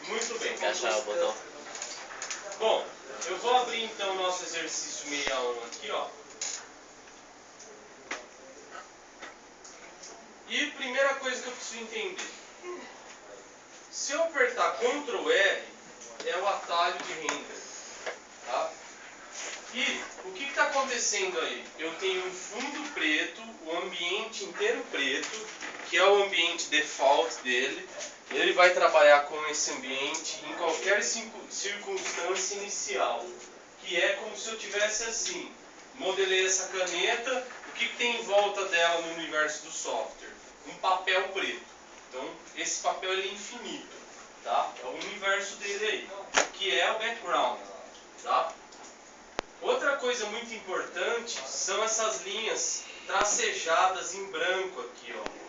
Muito bem. Encaixar o botão. Bom, eu vou abrir então o nosso exercício 61 aqui, ó. E primeira coisa que eu preciso entender. Se eu apertar Ctrl R, é o atalho de render. Tá? E o que está acontecendo aí? Eu tenho um fundo preto, o ambiente inteiro preto, que é o ambiente default dele. Ele vai trabalhar com esse ambiente em qualquer circunstância inicial. Que é como se eu tivesse assim. Modelei essa caneta, o que tem em volta dela no universo do software? Um papel preto. Então, esse papel ele é infinito. Tá? É o universo dele aí, que é o background. Tá? Outra coisa muito importante são essas linhas tracejadas em branco aqui, ó.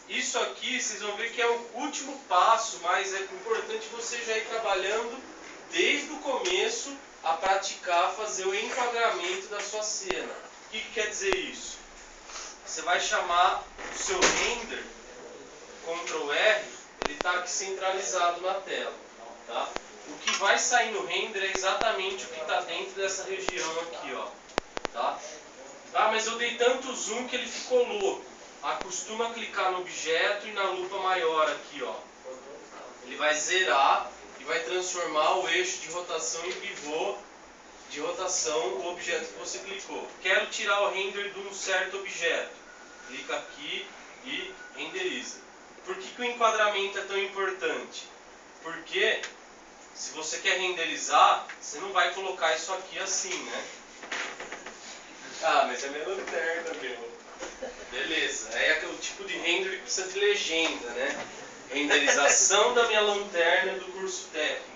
Isso aqui, vocês vão ver que é o último passo, mas é importante você já ir trabalhando desde o começo a praticar, fazer o enquadramento da sua cena. O que quer dizer isso? Você vai chamar o seu render, Ctrl R, ele está aqui centralizado na tela. Tá? O que vai sair no render é exatamente o que está dentro dessa região aqui, ó. Tá? Ah, mas eu dei tanto zoom que ele ficou louco. Acostuma a clicar no objeto e na lupa maior aqui, ó. Ele vai zerar e vai transformar o eixo de rotação em pivô de rotação o objeto que você clicou. Quero tirar o render de um certo objeto. Clica aqui e renderiza. Por que o enquadramento é tão importante? Porque se você quer renderizar, você não vai colocar isso aqui assim, né? Ah, mas é minha lanterna, meu. Beleza, é o tipo de render que precisa de legenda, né? Renderização da minha lanterna do curso técnico.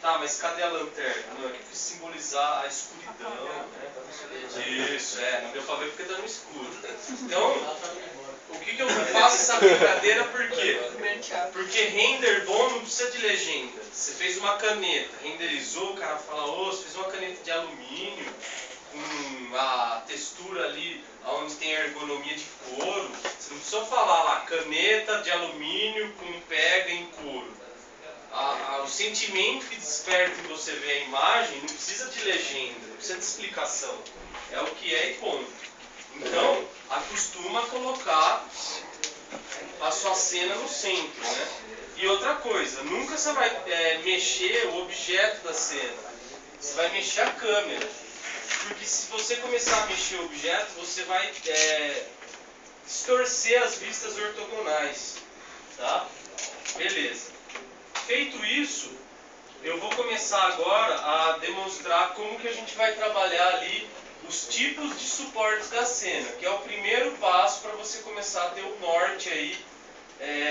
Tá, mas cadê a lanterna? Não, aqui precisa simbolizar a escuridão, né? Isso, não deu pra ver porque tá no escuro. Então, o que eu faço essa brincadeira por quê? Porque render bom não precisa de legenda. Você fez uma caneta, renderizou, o cara fala, ô, você fez uma caneta de alumínio, com a textura ali, onde tem a ergonomia de couro. Você não precisa falar lá, caneta de alumínio com pega em couro. O sentimento que desperta em você ver a imagem não precisa de legenda, não precisa de explicação. É o que é e ponto. Então, acostuma a colocar a sua cena no centro, né? E outra coisa, nunca você vai mexer o objeto da cena. Você vai mexer a câmera. Porque se você começar a mexer o objeto, você vai distorcer as vistas ortogonais. Tá? Beleza. Feito isso, eu vou começar agora a demonstrar como que a gente vai trabalhar ali os tipos de suportes da cena, que é o primeiro passo para você começar a ter o norte aí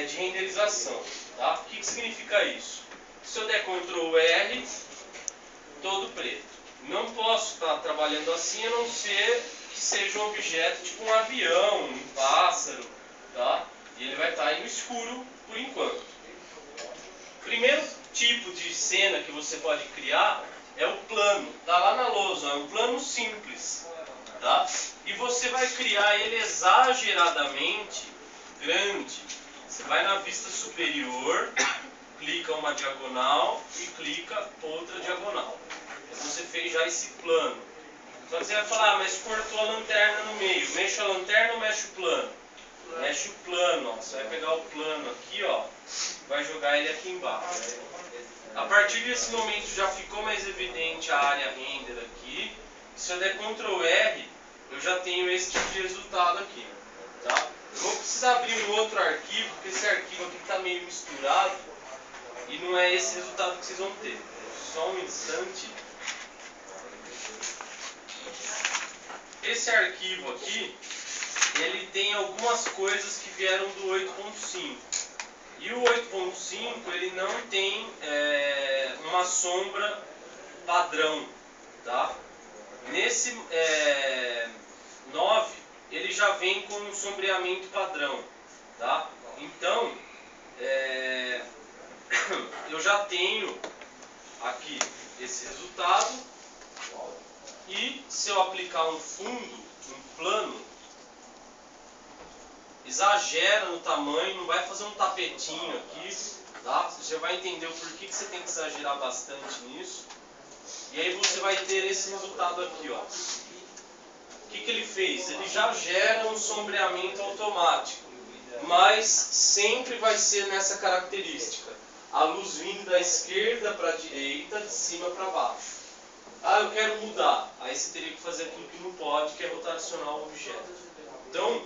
de renderização. Tá? O que significa isso? Se eu der Ctrl R, todo preto. Não posso estar trabalhando assim a não ser que seja um objeto tipo um avião, um pássaro, tá? E ele vai estar aí no escuro por enquanto. Primeiro tipo de cena que você pode criar é o plano. Tá lá na lousa, é um plano simples, tá? E você vai criar ele exageradamente grande. Você vai na vista superior, clica uma diagonal e clica outra diagonal. Você fez já esse plano. Só que você vai falar, mas cortou a lanterna no meio. Mexe a lanterna ou mexe o plano? Mexe o plano, ó. Você vai pegar o plano aqui, ó. Vai jogar ele aqui embaixo. A partir desse momento já ficou mais evidente a área render aqui. Se eu der Ctrl R, eu já tenho esse tipo de resultado aqui. Tá? Eu vou precisar abrir um outro arquivo, porque esse arquivo aqui está meio misturado. E não é esse resultado que vocês vão ter. Só um instante. Esse arquivo aqui, ele tem algumas coisas que vieram do 8.5. E o 8.5 ele não tem uma sombra padrão, tá? Nesse 9 ele já vem com um sombreamento padrão, tá? Então eu já tenho aqui esse resultado e se eu aplicar um fundo, um plano, exagera no tamanho, não vai fazer um tapetinho aqui, Tá? Você já vai entender o porquê que você tem que exagerar bastante nisso. E aí você vai ter esse resultado aqui, ó. O que ele fez? Ele já gera um sombreamento automático, mas sempre vai ser nessa característica. A luz vindo da esquerda para a direita, de cima para baixo. Ah, eu quero mudar. Aí você teria que fazer aquilo que não pode, que é rotacionar o objeto. Então,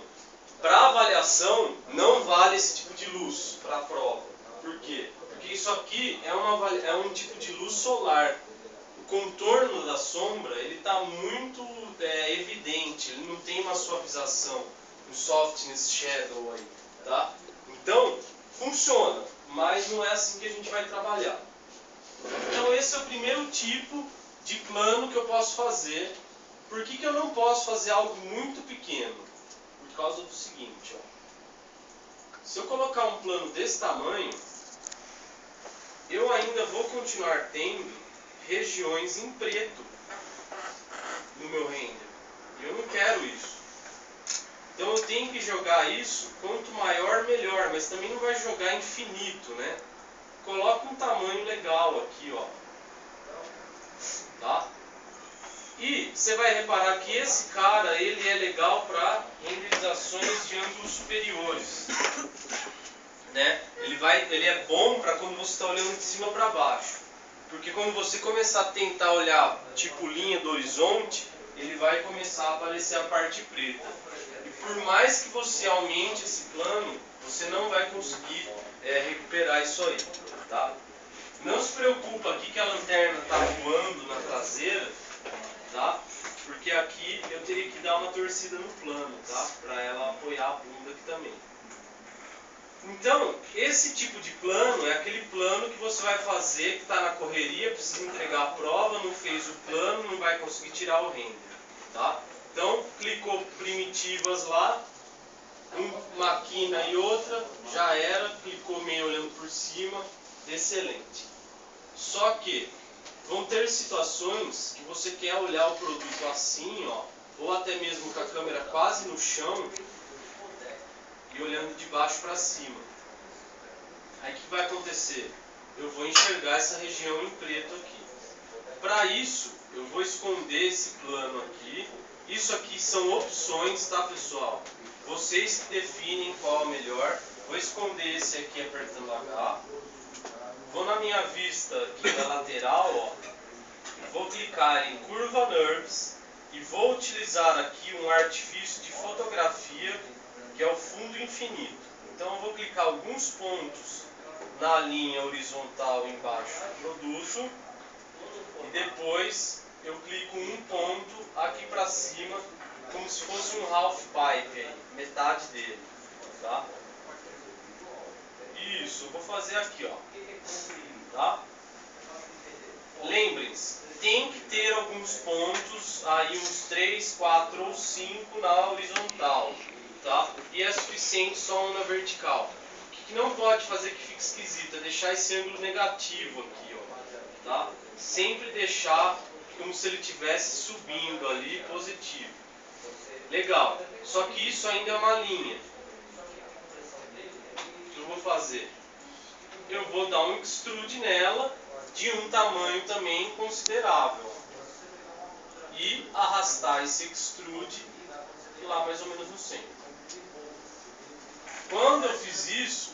para avaliação, não vale esse tipo de luz para a prova. Por quê? Porque isso aqui é um tipo de luz solar. O contorno da sombra ele está muito evidente, ele não tem uma suavização, um softness shadow aí, tá? Então, funciona, mas não é assim que a gente vai trabalhar. Então esse é o primeiro tipo de plano que eu posso fazer. Por que eu não posso fazer algo muito pequeno? Por causa do seguinte, ó. Se eu colocar um plano desse tamanho, eu ainda vou continuar tendo regiões em preto no meu render. E eu não quero isso. Então eu tenho que jogar isso, quanto maior melhor, mas também não vai jogar infinito, né? Coloca um tamanho legal aqui, ó. Tá? E você vai reparar que esse cara, ele é legal para renderizações de ângulos superiores. Né? Ele é bom para quando você está olhando de cima para baixo. Porque quando você começar a tentar olhar tipo linha do horizonte, ele vai começar a aparecer a parte preta. E por mais que você aumente esse plano, você não vai conseguir recuperar isso aí. Tá? Não se preocupa aqui que a lanterna está voando na traseira, tá? Porque aqui eu teria que dar uma torcida no plano, tá? Para ela apoiar a bunda aqui também. Então, esse tipo de plano é aquele plano que você vai fazer, que está na correria, precisa entregar a prova, não fez o plano, não vai conseguir tirar o render. Tá? Então, clicou primitivas lá, uma quina e outra, já era, clicou meio olhando por cima, excelente. Só que vão ter situações que você quer olhar o produto assim, ó, ou até mesmo com a câmera quase no chão, e olhando de baixo para cima. Aí o que vai acontecer? Eu vou enxergar essa região em preto aqui. Para isso, eu vou esconder esse plano aqui. Isso aqui são opções, tá, pessoal? Vocês que definem qual é o melhor. Vou esconder esse aqui apertando H. Vou na minha vista aqui da lateral, ó. Vou clicar em Curva NURBS e vou utilizar aqui um artifício de fotografia, que é o fundo infinito. Então eu vou clicar alguns pontos na linha horizontal embaixo do produto e depois eu clico um ponto aqui para cima, como se fosse um half pipe aí, metade dele, tá? Isso, eu vou fazer aqui, ó, tá? Lembrem-se, tem que ter alguns pontos, aí uns 3, 4 ou 5 na horizontal, tá? E é suficiente só um na vertical. O que não pode fazer que fique esquisito é deixar esse ângulo negativo aqui, ó, tá? Sempre deixar como se ele estivesse subindo ali, positivo. Legal, só que isso ainda é uma linha. O que eu vou fazer? Eu vou dar um extrude nela, de um tamanho também considerável. E arrastar esse extrude lá mais ou menos no centro. Quando eu fiz isso,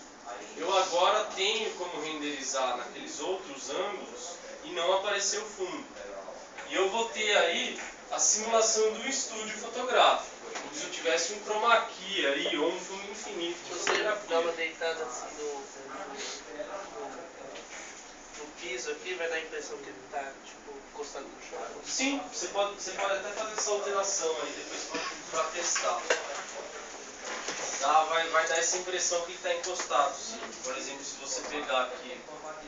eu agora tenho como renderizar naqueles outros ângulos e não aparecer o fundo. E eu vou ter aí a simulação do estúdio fotográfico. Como se eu tivesse um chroma key aí, ou um fundo infinito. Você dá uma deitada assim no piso aqui, vai dar a impressão que ele está tipo, encostado no chão. Sim, você pode até fazer essa alteração aí depois para testar. Tá? Vai dar essa impressão que ele está encostado. Sim. Por exemplo, se você pegar aqui a curva,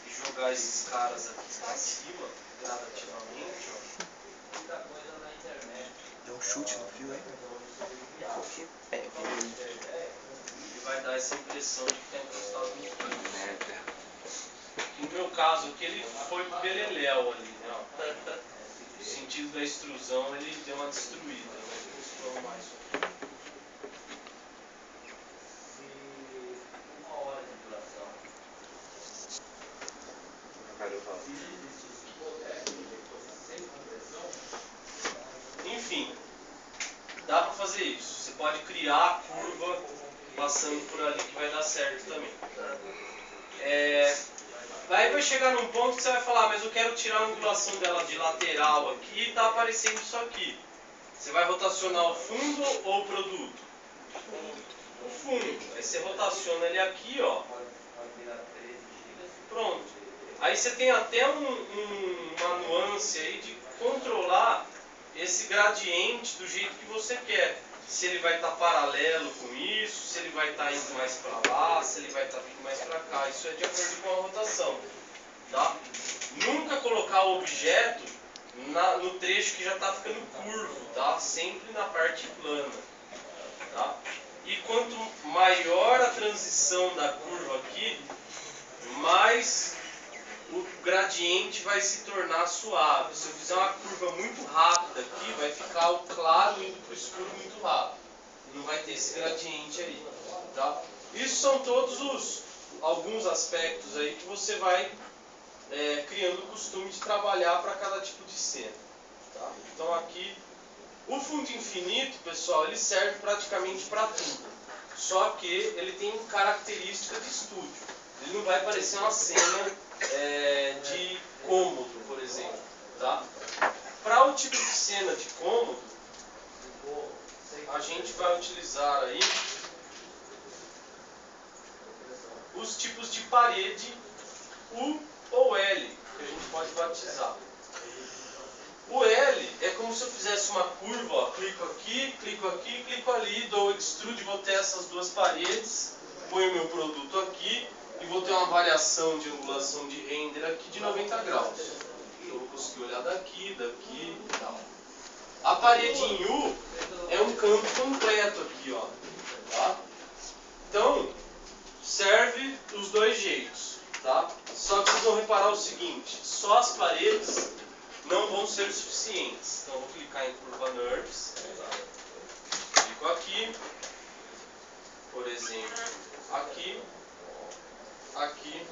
e jogar esses caras aqui para cima, gradativamente, ó. Deu um chute no fio aí. E vai dar essa impressão de que está encostado no fio. No meu caso aqui, ele foi pro beleléu ali, né? Ó. sentido da extrusão ele deu uma destruída, mas eu exploro mais isso aqui. Uma hora de duração. Se existisse hipotético, que fosse sem compressão. Enfim, dá para fazer isso. Você pode criar a curva passando por ali que vai dar certo também. Aí vai chegar num ponto que você vai falar, mas eu quero tirar a angulação dela de lateral aqui e tá aparecendo isso aqui. Você vai rotacionar o fundo ou o produto? O fundo. Aí você rotaciona ele aqui, ó. Pronto. Aí você tem até uma nuance aí de controlar esse gradiente do jeito que você quer. Se ele vai estar paralelo com isso, se ele vai estar indo mais para lá, se ele vai estar vindo mais para cá. Isso é de acordo com a rotação. Tá? Nunca colocar o objeto no trecho que já está ficando curvo. Tá? Sempre na parte plana. Tá? E quanto maior a transição da curva aqui, mais o gradiente vai se tornar suave. Se eu fizer uma curva muito rápida aqui, vai ficar o claro indo para o escuro muito rápido. Não vai ter esse gradiente aí. Tá? Isso são todos alguns aspectos aí que você vai criando o costume de trabalhar para cada tipo de cena. Tá? Então aqui, o fundo infinito, pessoal, ele serve praticamente para tudo. Só que ele tem característica de estúdio. Ele não vai parecer uma cena de cômodo, por exemplo. Tá? Para o tipo de cena de cômodo, a gente vai utilizar aí os tipos de parede U ou L, que a gente pode batizar. O L é como se eu fizesse uma curva, ó, clico aqui, clico ali, dou extrude, vou ter essas duas paredes, ponho meu produto aqui e vou ter uma variação de angulação de render aqui de 90 graus. Então eu vou conseguir olhar daqui e tal. A parede em U é um canto completo aqui, ó. Tá? Então, serve dos dois jeitos. Tá? Só que vocês vão reparar o seguinte, só as paredes não vão ser suficientes. Então eu vou clicar em curva NURBS, clico aqui, por exemplo, aqui, aqui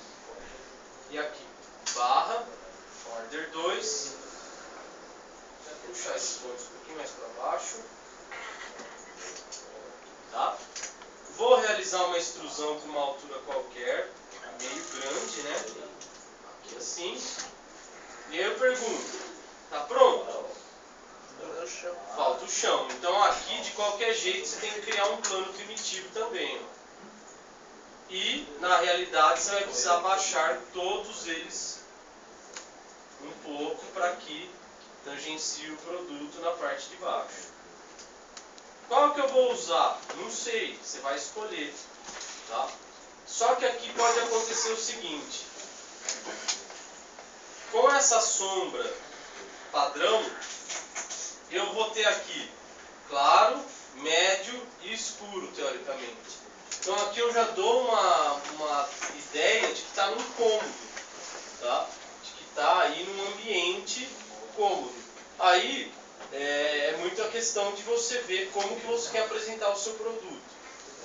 e aqui. Barra, order 2, vou puxar esses pontos um pouquinho mais para baixo. Tá? Vou realizar uma extrusão com uma altura qualquer, meio grande, né? Aqui assim. E aí eu pergunto, tá pronto? Falta o chão. Então aqui, de qualquer jeito, você tem que criar um plano primitivo também. Ó. E, na realidade, você vai precisar baixar todos eles um pouco para que tangencie o produto na parte de baixo. Qual que eu vou usar? Não sei, você vai escolher. Tá? Só que aqui pode acontecer o seguinte. Com essa sombra padrão, eu vou ter aqui claro, médio e escuro, teoricamente. Então aqui eu já dou uma ideia de que está num cômodo, tá? De que está aí num ambiente cômodo. Aí é muito a questão de você ver como que você quer apresentar o seu produto.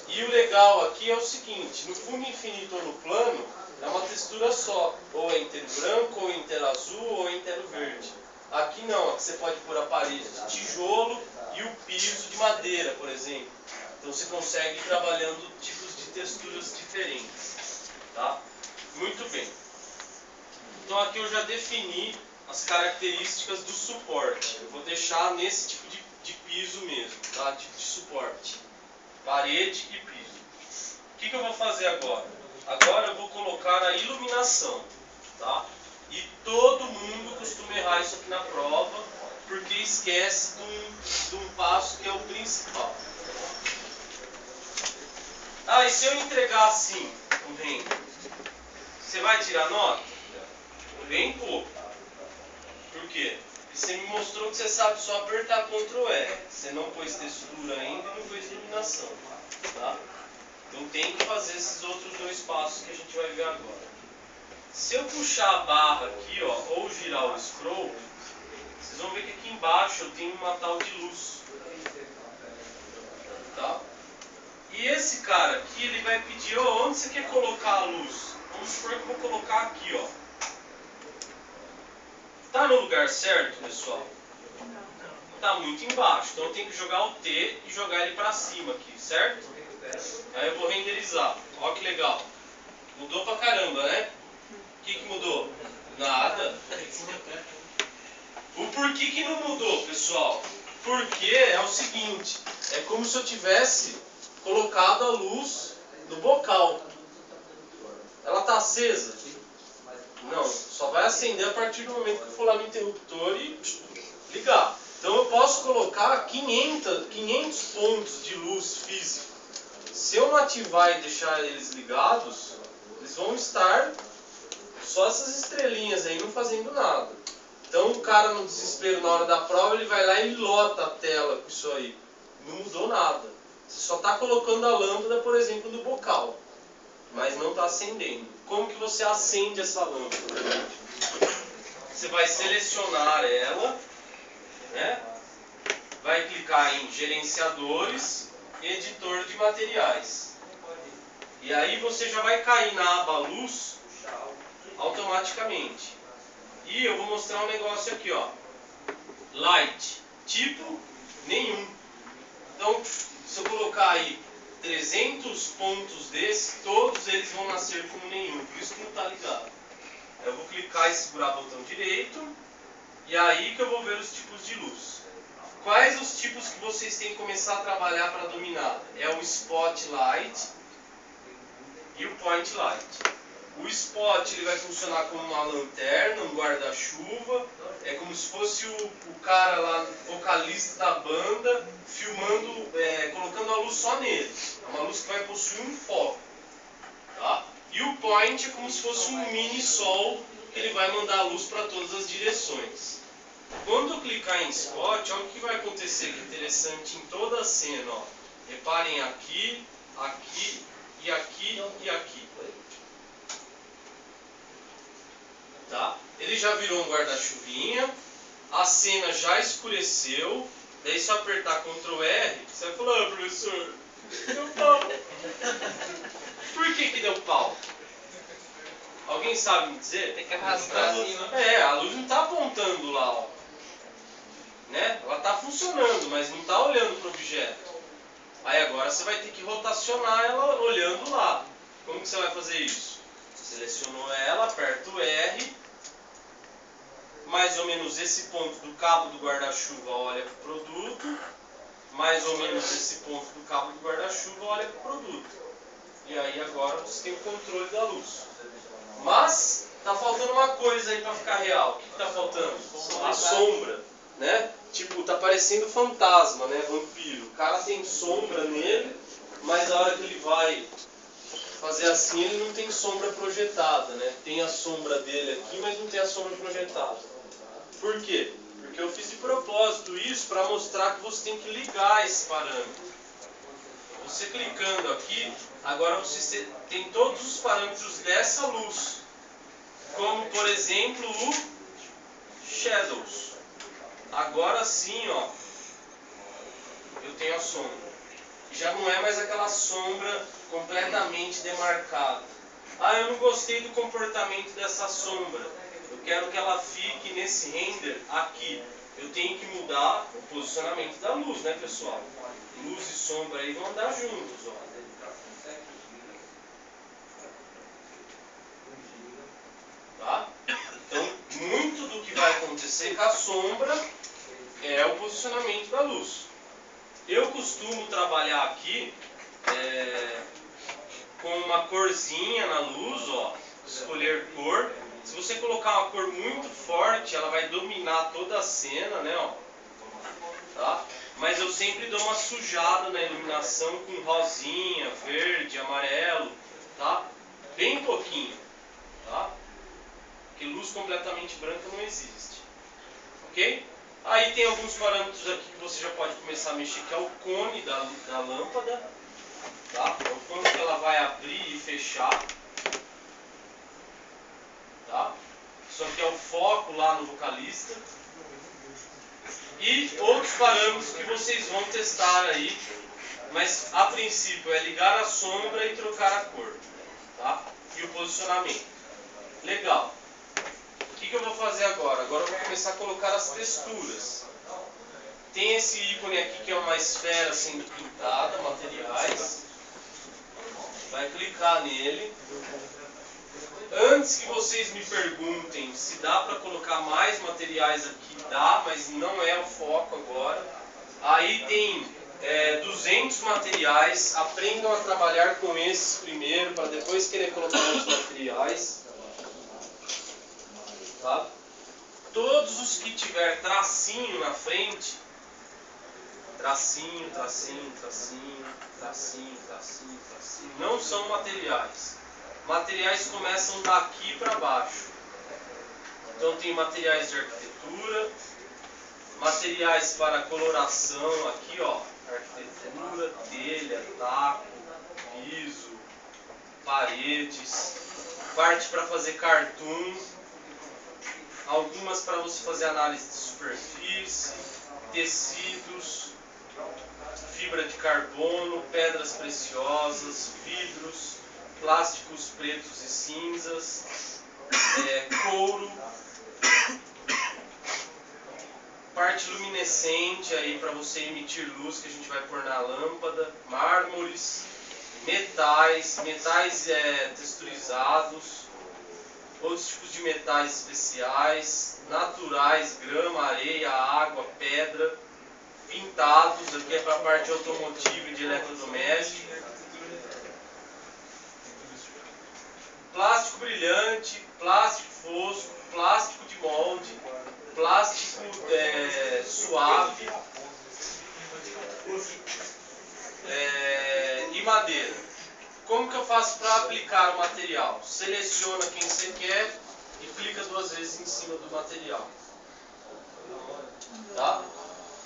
E o legal aqui é o seguinte, no fundo infinito ou no plano, é uma textura só, ou é inteiro branco, ou é inteiro azul, ou é inteiro verde. Aqui não, aqui você pode pôr a parede de tijolo e o piso de madeira, por exemplo. Então você consegue ir trabalhando tipos de texturas diferentes. Tá? Muito bem. Então aqui eu já defini as características do suporte. Eu vou deixar nesse tipo de piso mesmo, tá? Tipo de suporte. Parede e piso. O que eu vou fazer agora? Agora eu vou colocar a iluminação. Tá? E todo mundo costuma errar isso aqui na prova, porque esquece de um passo que é o principal. Ah, e se eu entregar assim, um render, você vai tirar nota? Bem pouco. Por quê? Porque você me mostrou que você sabe só apertar Ctrl R. Você não pôs textura ainda e não pôs iluminação. Tá? Então tem que fazer esses outros dois passos que a gente vai ver agora. Se eu puxar a barra aqui, ó, ou girar o scroll, vocês vão ver que aqui embaixo eu tenho uma tal de luz. Tá? E esse cara aqui, ele vai pedir, oh, onde você quer colocar a luz? Vamos supor que eu vou colocar aqui, ó. Tá no lugar certo, pessoal? Tá muito embaixo, então eu tenho que jogar o T e jogar ele pra cima aqui, certo? Aí eu vou renderizar. Ó que legal. Mudou pra caramba, né? O que mudou? Nada. O porquê que não mudou, pessoal? Porque é o seguinte, é como se eu tivesse colocado a luz no bocal. Ela tá acesa? Não, só vai acender a partir do momento que eu for lá no interruptor e ligar. Então eu posso colocar 500 pontos de luz física. Se eu não ativar e deixar eles ligados, eles vão estar só essas estrelinhas aí não fazendo nada. Então o cara no desespero na hora da prova, ele vai lá e lota a tela com isso aí. Não mudou nada. Você só está colocando a lâmpada, por exemplo, no bocal, mas não está acendendo. Como que você acende essa lâmpada? Você vai selecionar ela, né? Vai clicar em gerenciadores, editor de materiais. E aí você já vai cair na aba luz automaticamente. E eu vou mostrar um negócio aqui, ó. Light, tipo nenhum. Então, se eu colocar aí 300 pontos desses, todos eles vão nascer como nenhum. Por isso que não está ligado. Eu vou clicar e segurar o botão direito. E aí que eu vou ver os tipos de luz. Quais os tipos que vocês têm que começar a trabalhar para dominar? É o Spotlight e o Point Light. O Spot ele vai funcionar como uma lanterna, um guarda-chuva. É como se fosse o cara lá, vocalista da banda, filmando, colocando a luz só nele. É uma luz que vai possuir um foco. Tá? E o Point é como se fosse um mini sol, que ele vai mandar a luz para todas as direções. Quando eu clicar em Spot, olha o que vai acontecer, que é interessante em toda a cena. Ó. Reparem aqui, aqui e aqui e aqui. Tá? Ele já virou um guarda-chuvinha, a cena já escureceu, daí se eu apertar Ctrl R, você vai falar, ah, professor, deu pau. Por que deu pau? Alguém sabe me dizer? Tem que arrastar assim, né? A luz não está apontando lá, ó. Né? Ela está funcionando, mas não está olhando para o objeto. Aí agora você vai ter que rotacionar ela olhando lá. Como que você vai fazer isso? Selecionou ela, aperta o R, mais ou menos esse ponto do cabo do guarda-chuva olha para o produto, mais ou menos esse ponto do cabo do guarda-chuva olha para o produto. E aí agora você tem o controle da luz. Mas está faltando uma coisa aí para ficar real. O que está faltando? A sombra, né? Tipo, tá parecendo fantasma, né? Vampiro. O cara tem sombra nele, mas a hora que ele vai fazer assim, ele não tem sombra projetada, né? Tem a sombra dele aqui, mas não tem a sombra projetada. Por quê? Porque eu fiz de propósito isso para mostrar que você tem que ligar esse parâmetro. Você clicando aqui, agora você tem todos os parâmetros dessa luz. Como, por exemplo, o Shadows. Agora sim, ó, eu tenho a sombra. Já não é mais aquela sombra completamente demarcada. Ah, eu não gostei do comportamento dessa sombra. Eu quero que ela fique nesse render aqui. Eu tenho que mudar o posicionamento da luz, né, pessoal? Luz e sombra aí vão andar juntos, ó. Tá? Então, muito do que vai acontecer com a sombra é o posicionamento da luz. Eu costumo trabalhar aqui com uma corzinha na luz, ó, escolher cor. Se você colocar uma cor muito forte, ela vai dominar toda a cena, né, ó. Tá? Mas eu sempre dou uma sujada na iluminação com rosinha, verde, amarelo, tá? Bem pouquinho, tá? Porque luz completamente branca não existe. Ok? Aí tem alguns parâmetros aqui que você já pode começar a mexer, que é o cone da lâmpada. Tá? É o quanto que ela vai abrir e fechar. Tá? Isso aqui é o foco lá no vocalista. E outros parâmetros que vocês vão testar aí, mas a princípio é ligar a sombra e trocar a cor, tá? E o posicionamento. Legal. O que eu vou fazer agora? Agora eu vou começar a colocar as texturas. Tem esse ícone aqui que é uma esfera sendo pintada, materiais. Vai clicar nele. Antes que vocês me perguntem se dá para colocar mais materiais aqui, dá, mas não é o foco agora. Aí tem 200 materiais, aprendam a trabalhar com esses primeiro, para depois querer colocar outros materiais. Tá? Todos os que tiver tracinho na frente, tracinho, tracinho, tracinho, tracinho, tracinho, tracinho, não são materiais. Materiais começam daqui para baixo. Então tem materiais de arquitetura, materiais para coloração aqui, ó, arquitetura, telha, taco, piso, paredes, parte para fazer cartoon, algumas para você fazer análise de superfície, tecidos, fibra de carbono, pedras preciosas, vidros, plásticos pretos e cinzas, couro, parte luminescente aí para você emitir luz que a gente vai pôr na lâmpada, mármores, metais texturizados, outros tipos de metais especiais, naturais, grama, areia, água, pedra, pintados, aqui é para a parte automotiva e de eletrodoméstico, plástico brilhante, plástico fosco, plástico de molde, plástico suave e madeira. Como que eu faço para aplicar o material? Seleciona quem você quer e clica 2 vezes em cima do material. Tá?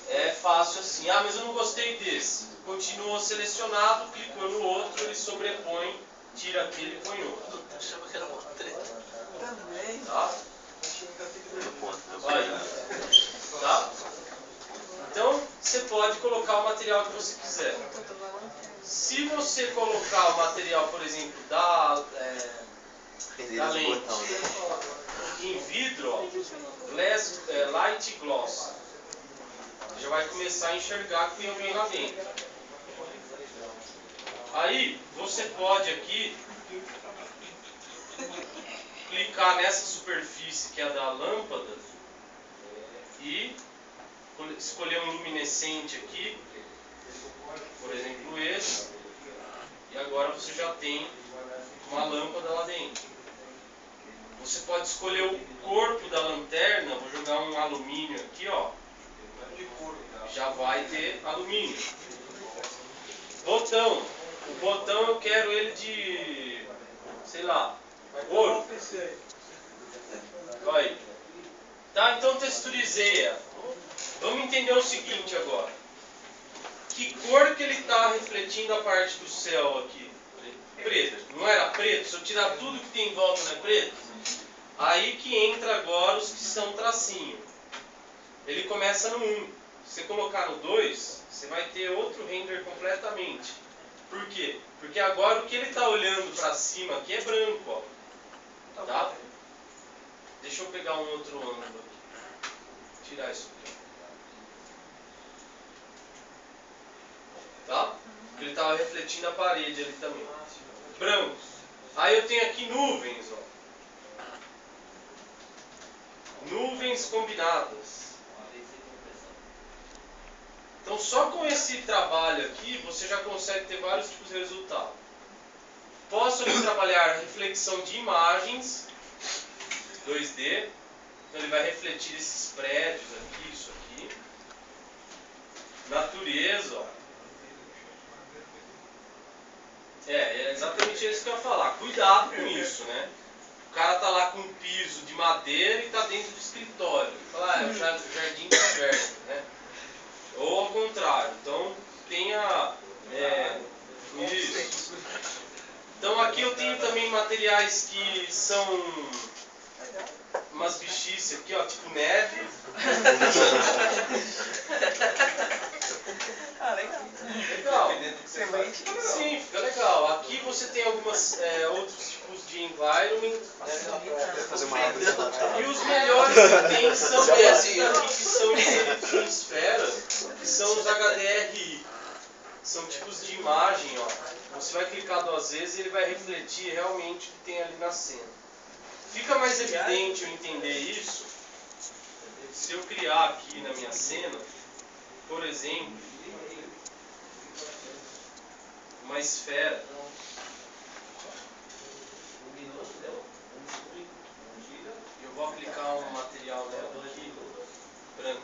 É fácil assim. Ah, mas eu não gostei desse. Continua selecionado, clicou no outro, ele sobrepõe, tira aquele e põe outro. Achava que era uma treta. Também. Tá? Aí. Tá? Então, você pode colocar o material que você quiser. Se você colocar o material, por exemplo, da lente em vidro, ó, light gloss, já vai começar a enxergar que tem alguém lá dentro. Aí, você pode aqui clicar nessa superfície que é a da lâmpada e escolher um luminescente aqui, por exemplo esse, e agora você já tem uma lâmpada lá dentro. Você pode escolher o corpo da lanterna, vou jogar um alumínio aqui, ó, já vai ter alumínio. Botão, o botão eu quero ele de, sei lá, ouro. Vai. Tá, então texturizei. Vamos entender o seguinte agora. Que cor que ele está refletindo a parte do céu aqui? Preto. Não era preto? Se eu tirar tudo que tem em volta, não é preto? Aí que entra agora os que são tracinho. Ele começa no 1. Se você colocar no 2, você vai ter outro render completamente. Por quê? Porque agora o que ele está olhando para cima aqui é branco, ó. Tá? Deixa eu pegar um outro ângulo aqui. Tirar isso aqui. Tá? Porque ele estava refletindo a parede ali também. Branco. Aí eu tenho aqui nuvens, ó. Nuvens combinadas. Então só com esse trabalho aqui você já consegue ter vários tipos de resultado. Posso aqui trabalhar reflexão de imagens 2D. Então ele vai refletir esses prédios aqui, isso aqui. Natureza, ó. É exatamente isso que eu ia falar. Cuidado com isso, né? O cara tá lá com um piso de madeira e tá dentro do escritório. Fala, é o jardim de inverno, né? Ou ao contrário. Então, tenha isso. Então, aqui eu tenho também materiais que são umas bichices aqui, ó, tipo neve. environment. Fazer uma árvore de Natal. E os melhores que tem são esses aqui, que são inseridos em esfera, que são os HDRI. São tipos de imagem, ó. Você vai clicar 2 vezes e ele vai refletir realmente o que tem ali na cena. Fica mais evidente eu entender isso se eu criar aqui na minha cena, por exemplo, uma esfera. E eu vou aplicar um material nela aqui, branco.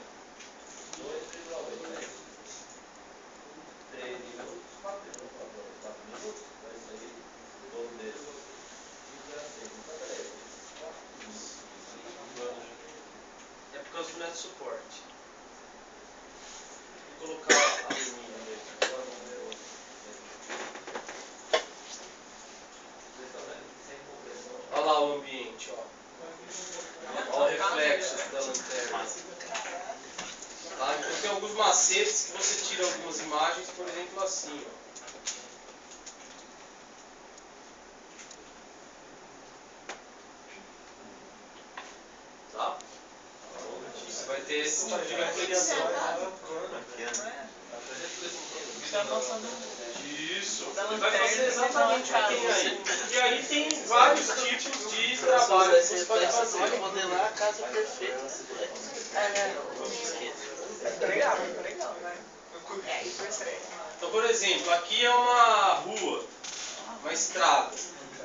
3 minutos, 4 minutos, 4 minutos, vai sair o dono dele. E a segunda, peraí, 4 minutos. É por causa do net suporte. Vou colocar alumínio nele. Olha lá o ambiente, ó. Olha o reflexo da lanterna. Tá? Então tem alguns macetes que você tira algumas imagens, por exemplo, assim, ó. Tá? Você vai ter esse tipo de reflexão. Isso. Ele vai fazer exatamente o que tem aí. E aí tem vários tipos de trabalho que você pode fazer. Modelar a casa perfeita. Legal, né? É, isso é sério. Então, por exemplo, aqui é uma rua, uma estrada.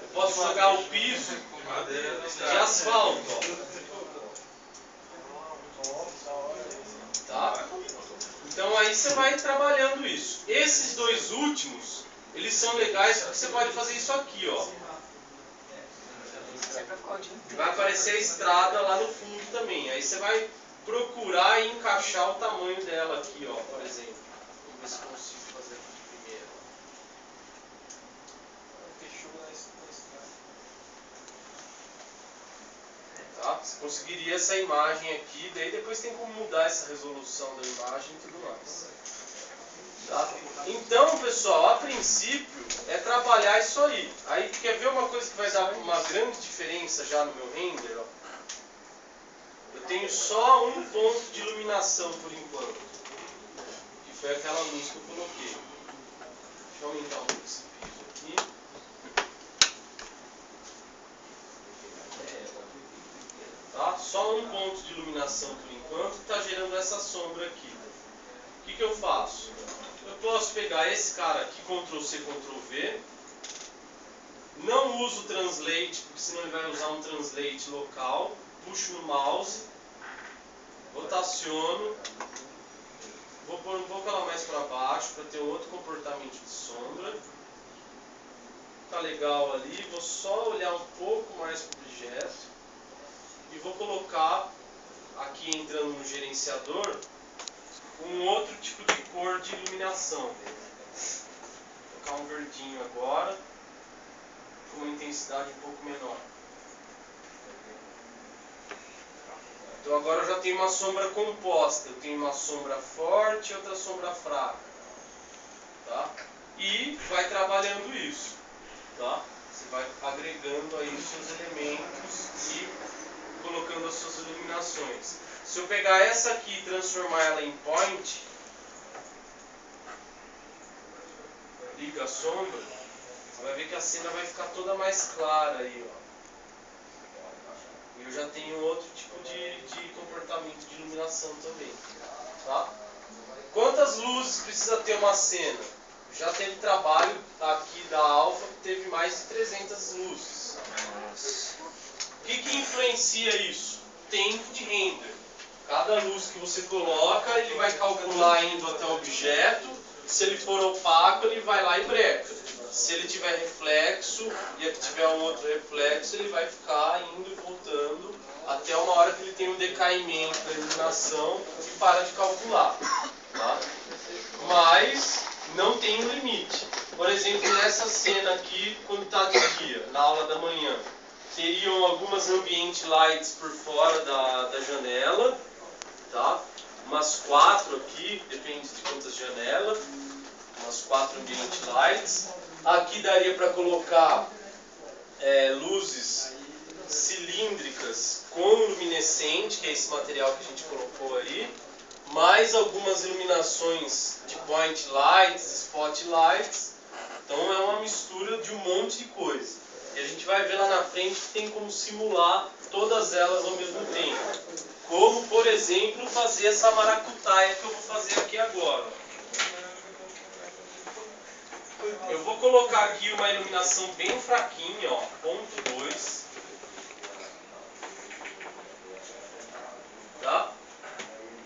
Eu posso jogar o piso de asfalto, ó. Tá? Então aí você vai trabalhando isso. Esses 2 últimos, eles são legais porque você pode fazer isso aqui, ó. Vai aparecer a estrada lá no fundo também. Aí você vai procurar e encaixar o tamanho dela aqui, ó, por exemplo. Vamos ver se eu consigo fazer aqui primeiro. Tá? Você conseguiria essa imagem aqui, daí depois tem como mudar essa resolução da imagem e tudo mais. Tá? Então, pessoal, a princípio é trabalhar isso aí. Aí quer ver uma coisa que vai dar uma grande diferença já no meu render? Ó? Eu tenho só um ponto de iluminação por enquanto, que foi aquela luz que eu coloquei. Deixa eu aumentar um pouco esse piso aqui. Tá? Só um ponto de iluminação por enquanto que está gerando essa sombra aqui. O que eu faço? Eu posso pegar esse cara aqui, Ctrl+C, Ctrl+V. Não uso o Translate, porque senão ele vai usar um Translate local. Puxo no mouse, rotaciono. Vou pôr um pouco ela mais para baixo, para ter um outro comportamento de sombra. Tá legal ali. Vou só olhar um pouco mais para o objeto. E vou colocar, aqui entrando no gerenciador, um outro tipo de cor de iluminação. Vou colocar um verdinho agora, com uma intensidade um pouco menor. Então agora eu já tenho uma sombra composta. Eu tenho uma sombra forte e outra sombra fraca. Tá? E vai trabalhando isso. Tá? Você vai agregando aí os seus elementos e colocando as suas iluminações. Se eu pegar essa aqui e transformar ela em point, liga a sombra, você vai ver que a cena vai ficar toda mais clara aí, ó. E eu já tenho outro tipo de comportamento de iluminação também. Tá? Quantas luzes precisa ter uma cena? Já teve trabalho aqui da Alpha que teve mais de 300 luzes. O que influencia isso? Tempo de render. Cada luz que você coloca, ele vai calcular indo até o objeto. Se ele for opaco, ele vai lá e breca. Se ele tiver reflexo e aqui tiver um outro reflexo, ele vai ficar indo e voltando até uma hora que ele tem um decaimento da iluminação e para de calcular. Tá? Mas não tem um limite. Por exemplo, nessa cena aqui, quando está de dia, na aula da manhã, teriam algumas ambient lights por fora da janela, tá? Umas 4 aqui, depende de quantas janelas, umas 4 ambient lights. Aqui daria para colocar luzes cilíndricas com luminescente, que é esse material que a gente colocou aí, mais algumas iluminações de point lights, spotlights. Então é uma mistura de um monte de coisa. E a gente vai ver lá na frente que tem como simular todas elas ao mesmo tempo. Como, por exemplo, fazer essa maracutaia que eu vou fazer aqui agora. Eu vou colocar aqui uma iluminação bem fraquinha, ó, ponto 2. Tá?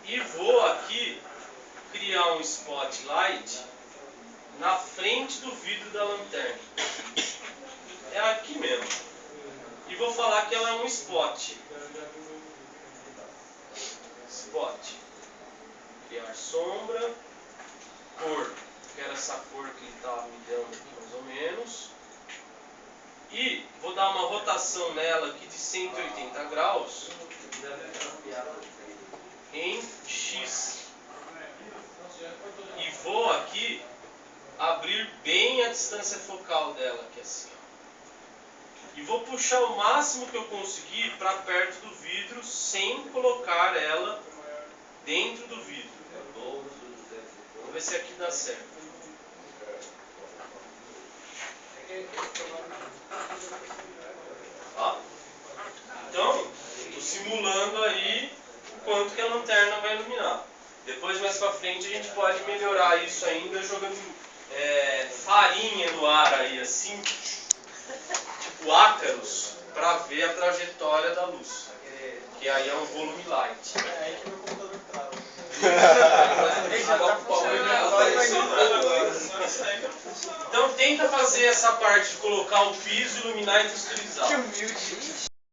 E vou aqui criar um spotlight na frente do vidro da lanterna. É aqui mesmo. E vou falar que ela é um spot. Spot. Criar sombra. Cor. Quero essa cor que ele estava me dando aqui mais ou menos. E vou dar uma rotação nela aqui de 180 graus em X. E vou aqui abrir bem a distância focal dela, que é assim, ó. E vou puxar o máximo que eu conseguir para perto do vidro sem colocar ela dentro do vidro. Vamos ver se aqui dá certo. Ó. Então, estou simulando aí o quanto que a lanterna vai iluminar. Depois, mais pra frente, a gente pode melhorar isso ainda jogando farinha no ar aí, assim, tipo ácaros, para ver a trajetória da luz. Que aí é um volume light. É aí que meu computador trava. Então tenta fazer essa parte de colocar o piso, iluminar e texturizar. Que humilde.